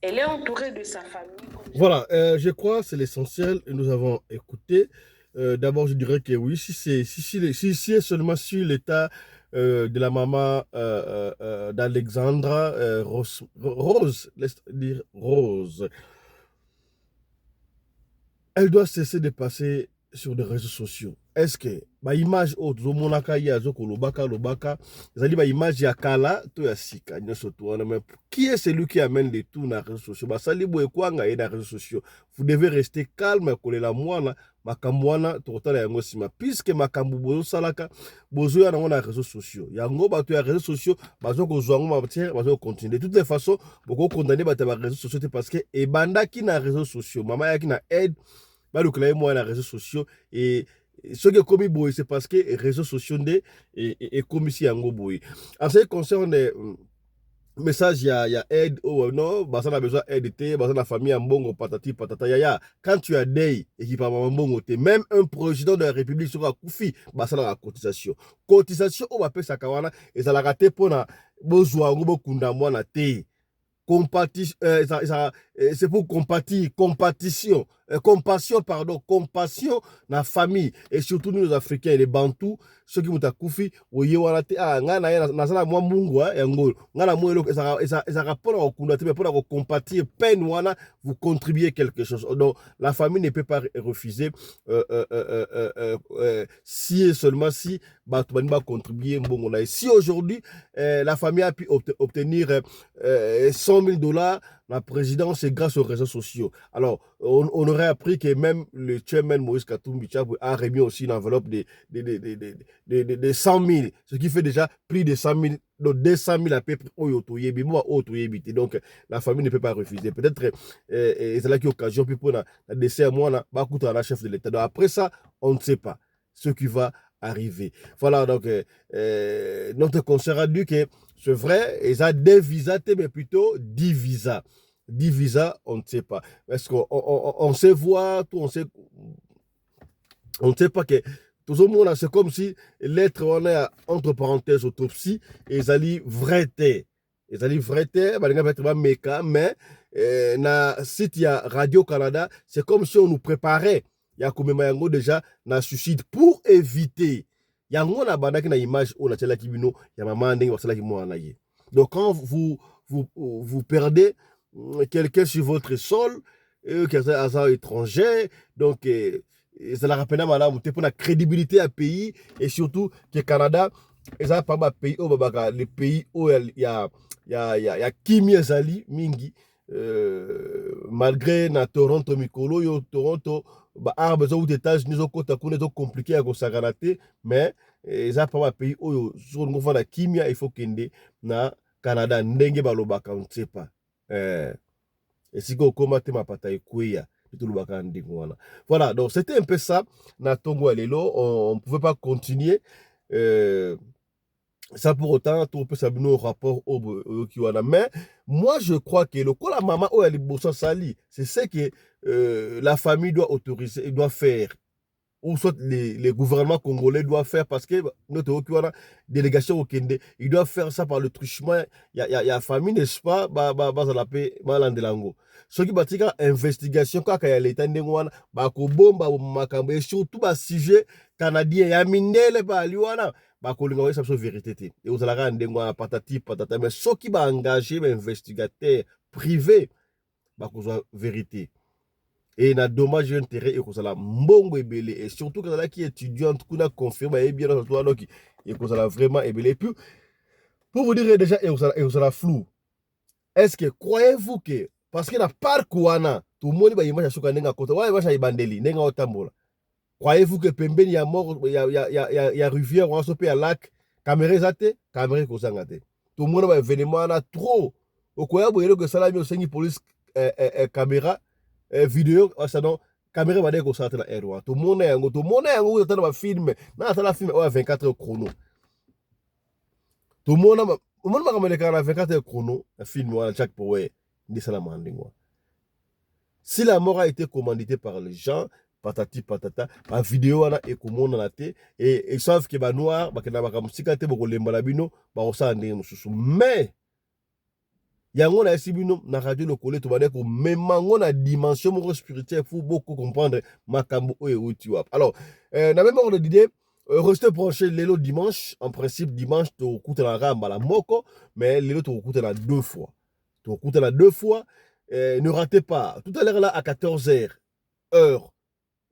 elle est entourée de sa famille. Voilà, je crois que c'est l'essentiel et nous avons écouté. D'abord, je dirais que oui, si c'est seulement sur l'état de la maman d'Alexandra, Rose, laisse dire Rose, elle doit cesser de passer sur les réseaux sociaux. est-ce que ba image oyo tozomonaka ye azokolobaka lobaka ezali ba image ya kala to ya sika nyonso to wana, mais qui est celui qui amène les tout na réseaux sociaux? Basali boye kwanga ye na réseaux sociaux. Vous devez rester calme kolela mwana makambo wana tokotala yango nsima, puisque makambo bozosalaka bozoya nango na réseaux sociaux, yango bato ya réseaux sociaux bazokozwa yango matière bazokontinue. De toutes les façons bokokondane bato ya baréseaux sociaux te, parce que ebandaki na réseaux sociaux, mama yaki na aide balukela ye mwana na réseaux sociaux, et ce qui est commis boy, c'est parce que les réseaux sociaux et commis si yango boy. En ce qui concerne message il y a aide oh non, bah ça a besoin d'aide té, bah ça la famille en bongo patati patata ya. Quand tu as des équipements bongo té, même un président de la République sera koufi, bah ça la cotisation. Cotisation on va payer ça kawana et ça la raté pour na besoin ngo kunda mwana té. C'est pour compatir, compassion, compassion na famille, et surtout nous les Africains, les Bantous, ceux qui m'ont koufi, oye wanate, ngana na mwa mungu yango, ngana mwa elo, ça rapport au kundate, mais pour compatir, peine wana, vous contribuez quelque chose. Donc, la famille ne peut pas refuser, si et seulement si, bah, tu vas contribuer, mbongo. Et si aujourd'hui, la famille a pu obtenir 100 000 $, la présidence, c'est grâce aux réseaux sociaux. Alors, on aurait appris que même le chairman Moïse Katumbi a remis aussi une enveloppe de 100 000, ce qui fait déjà plus de 100 000, donc 200 000 à peu près. Donc, la famille ne peut pas refuser. Peut-être, c'est là qu'il y a occasion, puis pour la décès à moi, à la chef de l'État. Donc, après ça, on ne sait pas ce qui va arriver. Voilà, donc, notre conseil a dit que c'est vrai, ils ont des visas, mais plutôt 10 visas. 10 visas, on ne sait pas. Est-ce qu'on sait voir, tout, on ne sait pas que tout le monde, c'est comme si l'être, on est entre parenthèses autopsie, et ils allaient vrai. Ils allaient vrai, mais na site, il y a Radio-Canada, c'est comme si on nous préparait. Il y a comme même déjà na suicide pour éviter. Yango na bandaki na image on a tela kibino ya maman ndenge basala ki mwana ye. Donc quand vous perdez quelqu'un sur votre sol qui est un hasard étranger, donc ça la rappelle madame pour la crédibilité à pays, et surtout que Canada et ça pas pays au babaka, les pays où il y a Kimi Azali mingi malgré na Toronto mikolo yo Toronto ba besoin aux États-Unis au côté kuna to compliqué à gosaganate, mais ça pas pays où sur le la kimia il faut kende na Canada ndenge balobaka on ne sait pas et si go komate mapata ekuya tout le baka ndingo wana. Voilà, donc c'était un peu ça na tongo alelo, on pouvait pas continuer ça pour autant, tout peut s'abonner au rapport au Kiwana. Mais moi, je crois que le coup la maman ou elle est sali, c'est ce que la famille doit autoriser, doit faire. Ou soit les gouvernements congolais doivent faire, parce que notre délégation au Kende, ils doivent faire ça par le truchement. Il y a famille, n'est-ce pas, ça la paix, malandelango. Ce qui va dire investigation, quand il y a l'état d'Engwana, et surtout, sujet canadien, il y a minele, bakolinga ça c'est vérité et vous allez rendre patati patata, mais ceux qui va engager un investigateur privé bakozwa vérité et na dommage intérêt et kozala mbongo ebele, et surtout quand là qui étudiante kuna confirme et bien dans toi donc et kozala vraiment ebele. Et puis pour vous dire déjà et kozala flou, est-ce que croyez-vous que parce que na parc wana tout le monde ba image soka nenga kota wa image ibandeli nenga otambola, croyez-vous que pembeni ya mort ya rivière on sope ya lac caméra zate caméra ko sangate tout le monde va événement na trop okoya boyelo que salami o sengi police caméra vidéo ça non caméra va dire ko sate la erwa tout le monde yango tata ba film na tata film o 24 heures chrono tout le monde va kamele kana 24 heures chrono film wala chaque pour ndi sala mandingwa. Si la mort a été commanditée par les gens patati patata, la vidéo wana et comment on a été et ils savent que ba noir ba kana ba musika te boko lemba la bino ba osande mususu, mais yango na sibino na radio le collé to ba ko memango na dimension mo spirituelle, faut beaucoup comprendre makambo o e tiwa. Alors na même ordre d'idée, restez branchés lelo dimanche. En principe dimanche to kuta la ramba la moko, mais lelo to kuta la 2 fois, to kuta la 2 fois. Ne ratez pas tout à l'heure là à 14h heure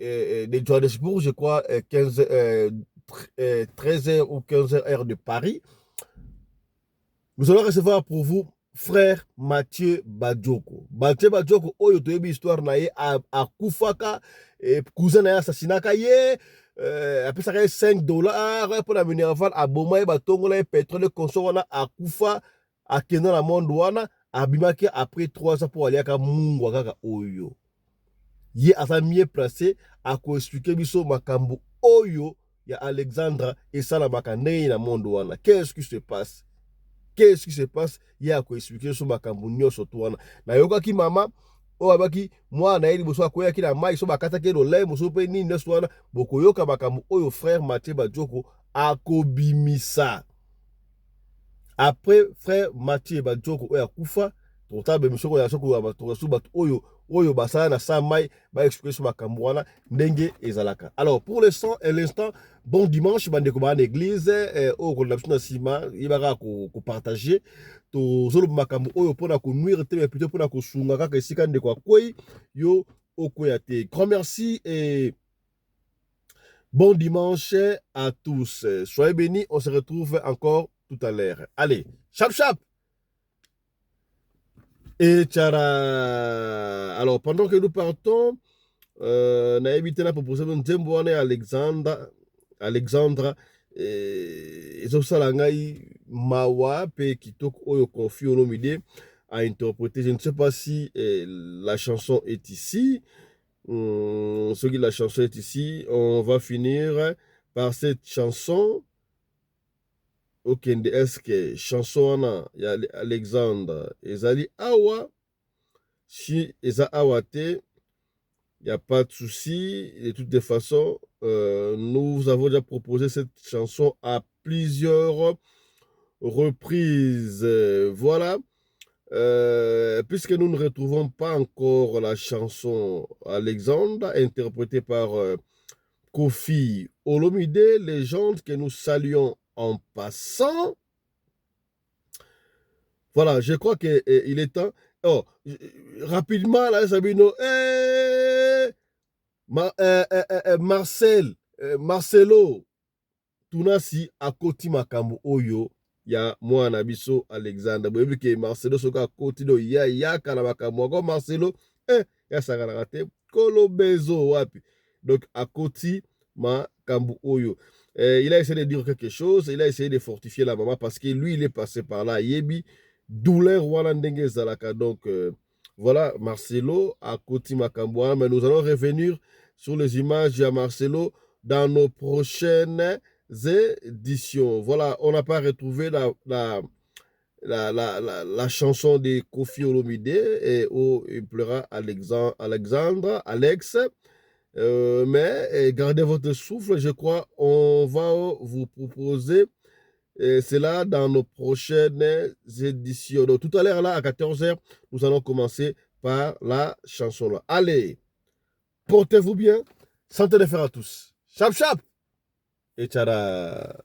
de Johannesburg, je crois, 13h ou 15h heure de Paris. Nous allons recevoir pour vous frère Mathieu Badioko. Mathieu Badioko, oyo toyebi histoire na ye a kufaka cousin na ye assassinaka ye apesaka ye $5 pour la minerval aboma ye batongola ye pétrole consort wana akufa akenda na monde wana abimaki après 3 ans pour aliaka mungwa kaka oyo. Ye aza mieux placé à expliquer biso makambo oyo ya Alexandra esalamaka ndenge na monde wana. Qu'est-ce qui se passe? Qu'est-ce qui se passe? Ye a expliquer so makambo nyonso to wana. Na yokaki mama o abaki mwana ye liboso akoyaki na mai so bakataki lolai moso pe nini nyonso wana bokoyoka makambo oyo frère Mathieu Badioko akobimisa. Après frère Mathieu Badioko oyo akufa totabe misoko ya soko ya bato oyo basala na sa mai ba expliquer sur makambo wana ndenge ezalaka. Alors pour l'instant bon dimanche bandeko ba na église o ko na bisuna sima ibaka ko partager to zolo makambo oyo pona ko nuire te mais plutôt pona ko sunga kaka esika ndeko akoi yo okoya te. Grand merci et bon dimanche à tous. Soyez bénis, on se retrouve encore tout à l'heure. Allez, chap chap. Et tchara. Alors, pendant que nous partons, na évité na proposé un tembo na Alexandra ezosala ngai mawa pe kitoko oyo Koffi Olomide a interprété. Je ne sais pas si la chanson est ici. Ce qui la chanson est ici, on va finir par cette chanson. Ok, est-ce que chanson wana ya Alexandre ezali awa? Si eza awa te, il n'y a pas de souci. De toutes les façons, nous avons déjà proposé cette chanson à plusieurs reprises. Voilà. Puisque nous ne retrouvons pas encore la chanson Alexandre, interprétée par Koffi Olomide, légende que nous saluons en passant. Voilà, je crois qu'il est temps. Oh, rapidement, là, Sabino. Marcelo, Tunasi, Akoti Makambo Oyo, ya mwana biso Alexandre. Vous voyez que Marcelo soka Akoti do ya kana makambo. Encore Marcelo, ya sakana te, Kolobezo wapi. Donc, Akoti Makambo Oyo. Il a essayé de dire quelque chose, il a essayé de fortifier la maman parce que lui, il est passé par là. Yebi, douleur, wana ndenge zalaka. Donc, voilà, Marcelo, Akoti Makambo. Mais nous allons revenir sur les images de Marcelo dans nos prochaines éditions. Voilà, on n'a pas retrouvé la chanson de Koffi Olomide où il pleura Alexandre, Alex. Mais gardez votre souffle, je crois. On va vous proposer cela dans nos prochaines éditions. Donc, tout à l'heure, là, à 14h, nous allons commencer par la chanson là. Allez, portez-vous bien. Santé de fer à tous. Chap chap. Et tchara.